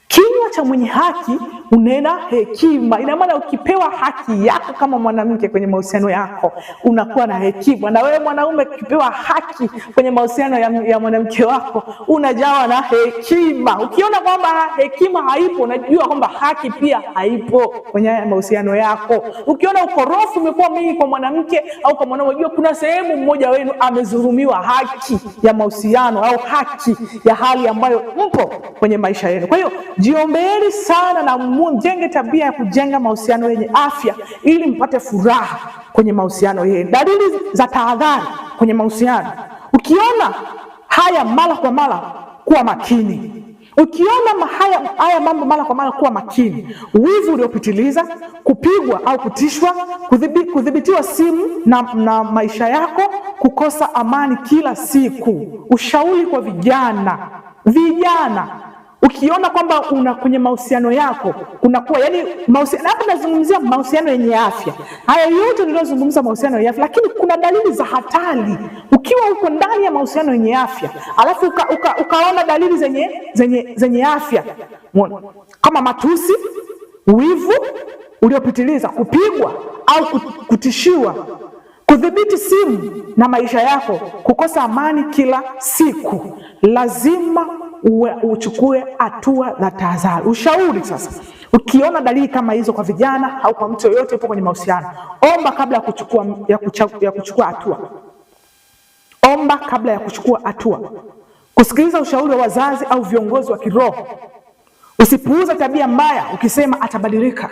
Kinywa cha mwenye haki unena hekima. Ina maana ukipewa haki yako kama mwanamke kwenye mahusiano yako, unakuwa na hekima. Na wewe mwanaume ukipewa haki kwenye mahusiano ya mwanamke wako, unajawa na hekima. Ukiona kwamba hekima haipo, unajua kwamba haki pia haipo kwenye mahusiano yako. Ukiona ukorofi umekuwa mingi kwa mwanamke au kwa mwanaume, unajua kuna sehemu mmoja wenu amedhulumiwa haki ya mahusiano au haki ya hali ambayo mpo kwenye maisha yenu. Kwa hiyo jiombeeni sana na mjenge tabia ya kujenga mahusiano yenye afya ili mpate furaha kwenye mahusiano yenu. Dalili za tahadhari kwenye mahusiano: ukiona haya mara kwa mara, kuwa makini. Ukiona haya mambo mara kwa mara, kuwa makini. Wivu uliopitiliza, kupigwa au kutishwa, kudhibitiwa simu na maisha yako, kukosa amani kila siku. Ushauri kwa vijana, ukiona kwamba kwenye mahusiano yako kunakuwa, yani mahusiano hapa nazungumzia mahusiano yenye afya. Haya yote nilizozungumza mahusiano yenye afya, lakini kuna dalili za hatari. Ukiwa uko ndani ya mahusiano yenye afya, alafu ukaona dalili zenye afya kama matusi, wivu uliopitiliza, kupigwa au kutishiwa, kudhibiti simu na maisha yako, kukosa amani kila siku, lazima uchukue hatua za tahadhari. Ushauri sasa: ukiona dalili kama hizo kwa vijana au kwa mtu yoyote yupo kwenye mahusiano, omba kabla ya kuchukua hatua. Omba kabla ya kuchukua hatua. Kusikiliza ushauri wa wazazi au viongozi wa kiroho. Usipuuze tabia mbaya ukisema atabadilika.